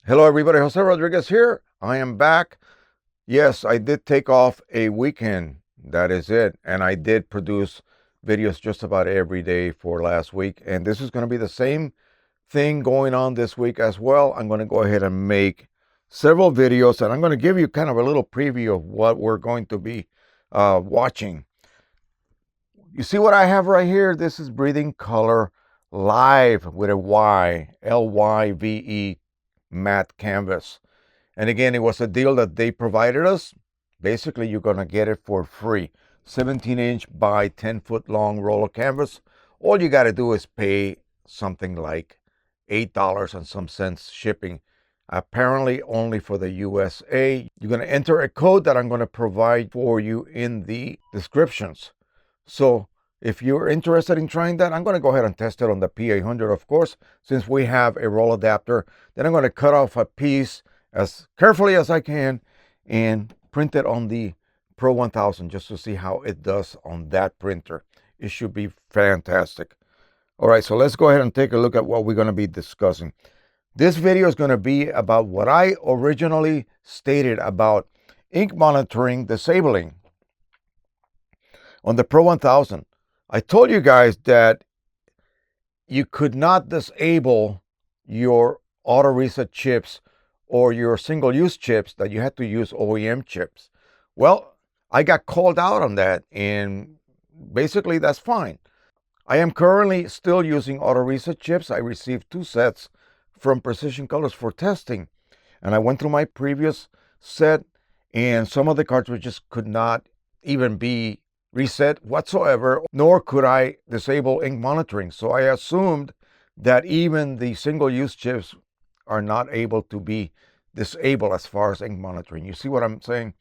Hello everybody, Jose Rodriguez here. I am back. Yes, I did take off a weekend. That is it. And I did produce videos just about every day for last week. And this is going to be the same thing going on this week as well. I'm going to go ahead and make several videos, and I'm going to give you kind of a little preview of what we're going to be watching. You see what I have right here? This is Breathing Color Live with a Y, L-Y-V-E, matte canvas. And again, it was a deal that they provided us. Basically, you're going to get it for free. 17-inch by 10-foot long roll of canvas. All you got to do is pay something like $8 and some cents shipping. Apparently only for the USA. You're going to enter a code that I'm going to provide for you in the descriptions. So if you're interested in trying that, I'm going to go ahead and test it on the P800, of course, since we have a roll adapter. Then I'm going to cut off a piece as carefully as I can and print it on the Pro-1000 just to see how it does on that printer. It should be fantastic. All right, so let's go ahead and take a look at what we're going to be discussing. This video is going to be about what I originally stated about ink monitoring disabling on the Pro-1000. I told you guys that you could not disable your auto reset chips or your single-use chips, that you had to use OEM chips. Well, I got called out on that, and basically that's fine. I am currently still using auto reset chips. I received 2 sets from Precisioncolors for testing, and I went through my previous set, and some of the cartridges could not even be reset whatsoever, nor could I disable ink monitoring. So I assumed that even the single-use chips are not able to be disabled as far as ink monitoring. You see what I'm saying?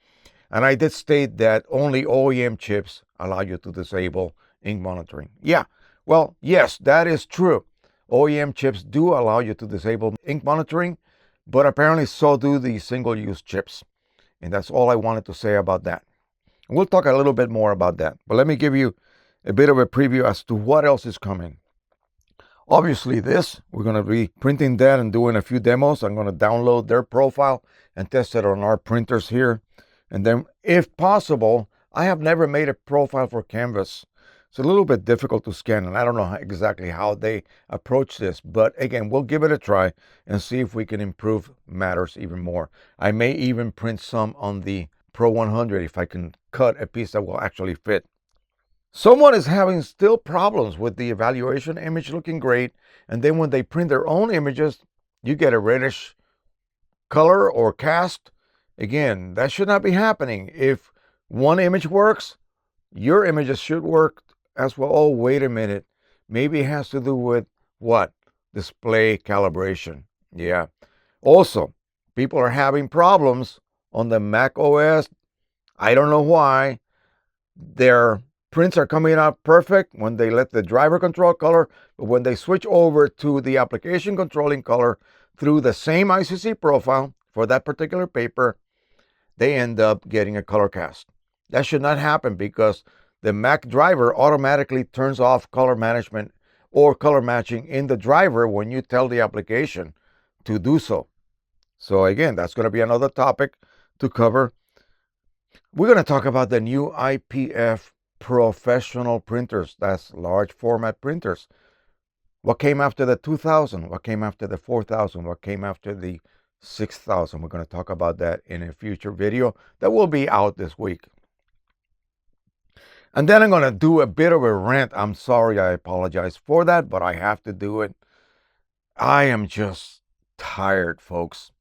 And I did state that only OEM chips allow you to disable ink monitoring. Yeah, well, yes, that is true. OEM chips do allow you to disable ink monitoring, but apparently so do the single-use chips. And that's all I wanted to say about that. We'll talk a little bit more about that, but let me give you a bit of a preview as to what else is coming. Obviously we're going to be printing that and doing a few demos. I'm going to download their profile and test it on our printers here. And then if possible, I have never made a profile for Canvas. It's a little bit difficult to scan, and I don't know exactly how they approach this, but again, we'll give it a try and see if we can improve matters even more. I may even print some on the Pro-100 if I can cut a piece that will actually fit. Someone is having still problems with the evaluation image looking great, and then when they print their own images, you get a reddish color or cast. Again, that should not be happening. If one image works, your images should work as well. Oh, wait a minute. Maybe it has to do with what? Display calibration. Yeah. Also, people are having problems on the macOS. I don't know why. Their prints are coming out perfect when they let the driver control color, but when they switch over to the application controlling color through the same ICC profile for that particular paper, they end up getting a color cast. That should not happen because the Mac driver automatically turns off color management or color matching in the driver when you tell the application to do so. So again, that's going to be another topic to cover. We're going to talk about the new IPF professional printers. That's large format printers. What came after the 2000? What came after the 4000? What came after the 6000? We're going to talk about that in a future video that will be out this week. And then I'm going to do a bit of a rant. I'm sorry, I apologize for that, but I have to do it. I am just tired, folks.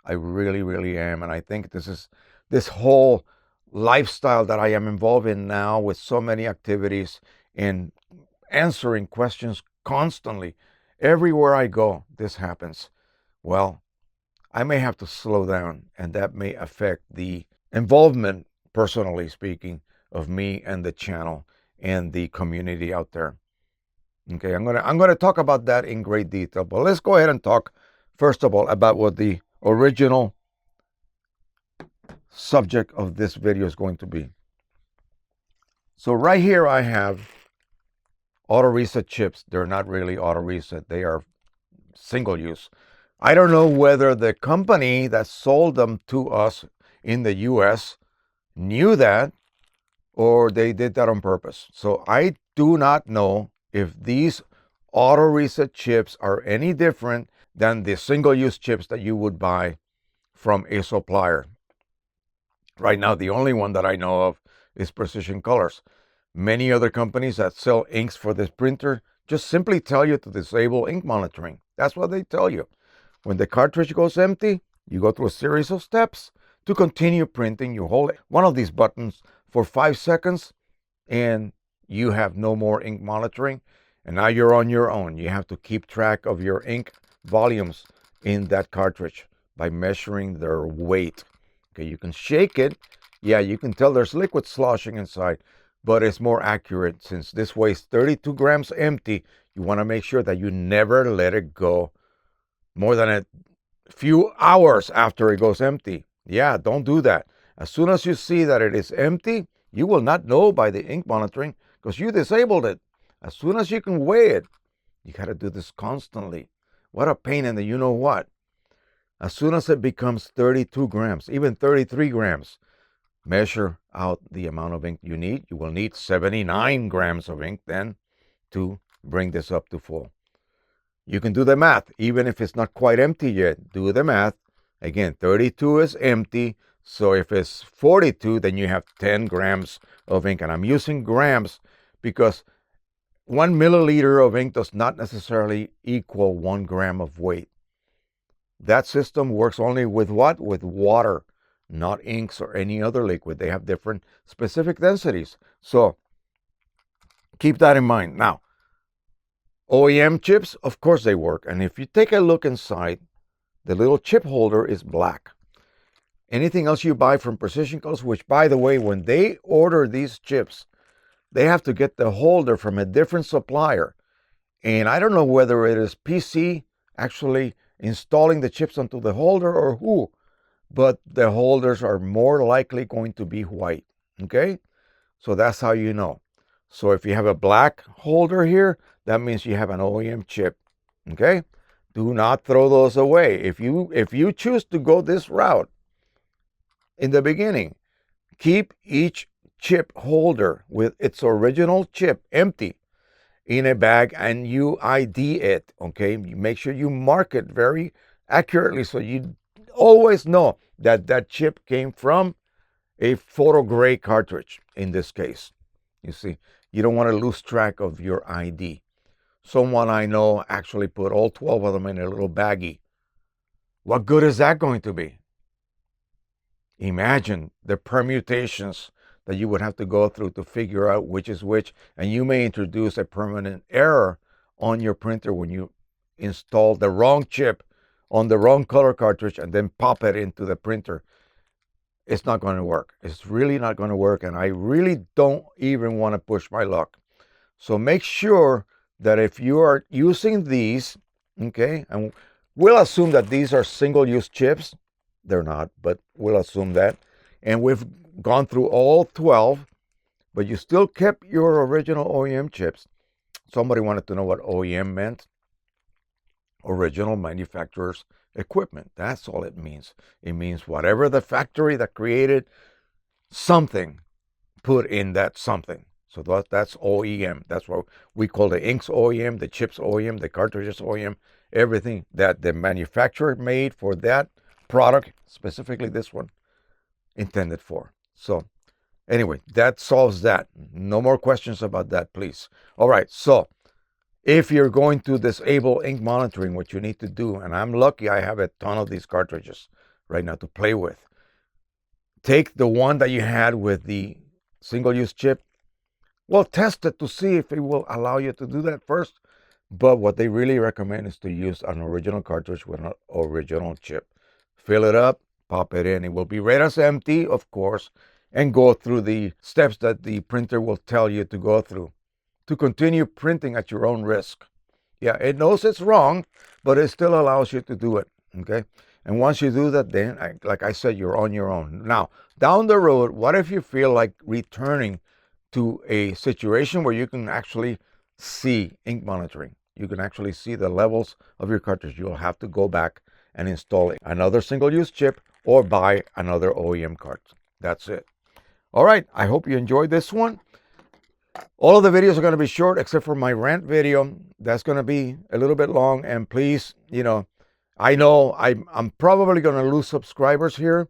I really, really am. And I think this whole lifestyle that I am involved in now with so many activities and answering questions constantly. Everywhere I go, this happens. Well, I may have to slow down, and that may affect the involvement, personally speaking, of me and the channel and the community out there. Okay, I'm gonna talk about that in great detail, but let's go ahead and talk first of all about what the original subject of this video is going to be. So right here I have auto reset chips. They're not really auto reset. They are single use. I don't know whether the company that sold them to us in the US knew that or they did that on purpose. So I do not know if these auto reset chips are any different than the single use chips that you would buy from a supplier. Right now, the only one that I know of is Precisioncolors. Many other companies that sell inks for this printer just simply tell you to disable ink monitoring. That's what they tell you. When the cartridge goes empty, you go through a series of steps to continue printing. You hold one of these buttons for 5 seconds and you have no more ink monitoring. And now you're on your own. You have to keep track of your ink volumes in that cartridge by measuring their weight. Okay, you can shake it. Yeah, you can tell there's liquid sloshing inside, but it's more accurate since this weighs 32 grams empty. You want to make sure that you never let it go more than a few hours after it goes empty. Yeah, don't do that. As soon as you see that it is empty, you will not know by the ink monitoring because you disabled it. As soon as you can weigh it, you got to do this constantly. What a pain in the you know what. As soon as it becomes 32 grams, even 33 grams, measure out the amount of ink you need. You will need 79 grams of ink then to bring this up to full. You can do the math, even if it's not quite empty yet. Do the math. Again, 32 is empty. So if it's 42, then you have 10 grams of ink. And I'm using grams because 1 milliliter of ink does not necessarily equal 1 gram of weight. That system works only with what? With water, not inks or any other liquid. They have different specific densities. So keep that in mind. Now, OEM chips, of course they work. And if you take a look inside, the little chip holder is black. Anything else you buy from Precisioncolors, which by the way, when they order these chips, they have to get the holder from a different supplier. And I don't know whether it is PC actually installing the chips onto the holder or who, but the holders are more likely going to be white. Okay? So that's how you know. So if you have a black holder here, that means you have an OEM chip. Okay? Do not throw those away. If you choose to go this route in the beginning, keep each chip holder with its original chip empty in a bag and you ID it. Okay? You make sure you mark it very accurately so you always know that that chip came from a photo gray cartridge in this case. You see, you don't want to lose track of your ID. Someone I know actually put all 12 of them in a little baggie. What good is that going to be? Imagine the permutations that you would have to go through to figure out which is which, and you may introduce a permanent error on your printer when you install the wrong chip on the wrong color cartridge and then pop it into the printer. It's not going to work. It's really not going to work, and I really don't even want to push my luck. So make sure that if you are using these, okay, and we'll assume that these are single-use chips. They're not, but we'll assume that. And we've gone through all 12, but you still kept your original OEM chips. Somebody wanted to know what OEM meant. Original manufacturer's equipment. That's all it means. It means whatever the factory that created something put in that something. So that's OEM. That's what we call the inks OEM, the chips OEM, the cartridges OEM, everything that the manufacturer made for that product, specifically this one, intended for. So anyway, that solves that. No more questions about that, please. All right, so if you're going to disable ink monitoring, what you need to do, and I'm lucky I have a ton of these cartridges right now to play with. Take the one that you had with the single-use chip. Well, test it to see if it will allow you to do that first. But what they really recommend is to use an original cartridge with an original chip. Fill it up, pop it in. It will be right as empty, of course, and go through the steps that the printer will tell you to go through to continue printing at your own risk. Yeah, it knows it's wrong, but it still allows you to do it, okay? And once you do that, then, like I said, you're on your own. Now, down the road, what if you feel like returning to a situation where you can actually see ink monitoring? You can actually see the levels of your cartridge. You'll have to go back and install another single-use chip or buy another OEM cart. That's it. All right, I hope you enjoyed this one. All of the videos are going to be short except for my rant video. That's going to be a little bit long. And please, I know I'm probably going to lose subscribers here,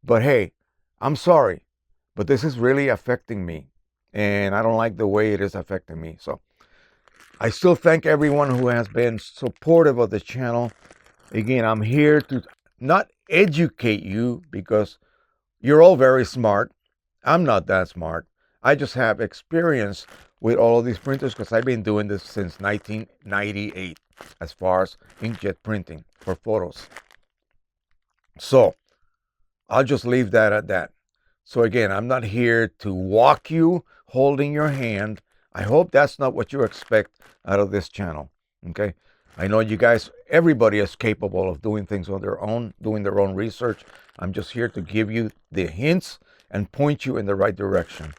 but hey, I'm sorry, but this is really affecting me, and I don't like the way it is affecting me. So I still thank everyone who has been supportive of the channel. Again, I'm here to not educate you because you're all very smart. I'm not that smart. I just have experience with all of these printers because I've been doing this since 1998 as far as inkjet printing for photos. So I'll just leave that at that. So again, I'm not here to walk you holding your hand. I hope that's not what you expect out of this channel. Okay? I know you guys, everybody is capable of doing things on their own, doing their own research. I'm just here to give you the hints and point you in the right direction.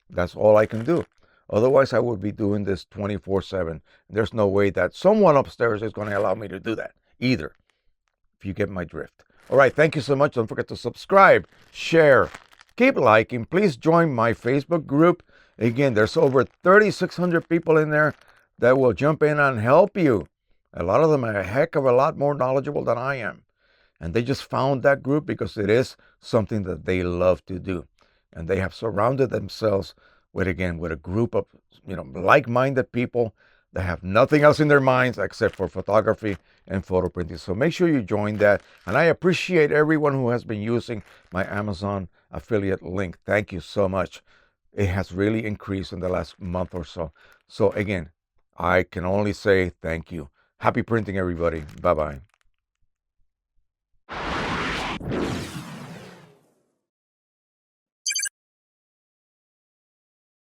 That's all I can do. Otherwise, I would be doing this 24/7. There's no way that someone upstairs is going to allow me to do that either, if you get my drift. All right, thank you so much. Don't forget to subscribe, share, keep liking. Please join my Facebook group. Again, there's over 3,600 people in there that will jump in and help you. A lot of them are a heck of a lot more knowledgeable than I am. And they just found that group because it is something that they love to do. And they have surrounded themselves with a group of, like-minded people that have nothing else in their minds except for photography and photo printing. So make sure you join that. And I appreciate everyone who has been using my Amazon affiliate link. Thank you so much. It has really increased in the last month or so. So again, I can only say thank you. Happy printing, everybody. Bye-bye.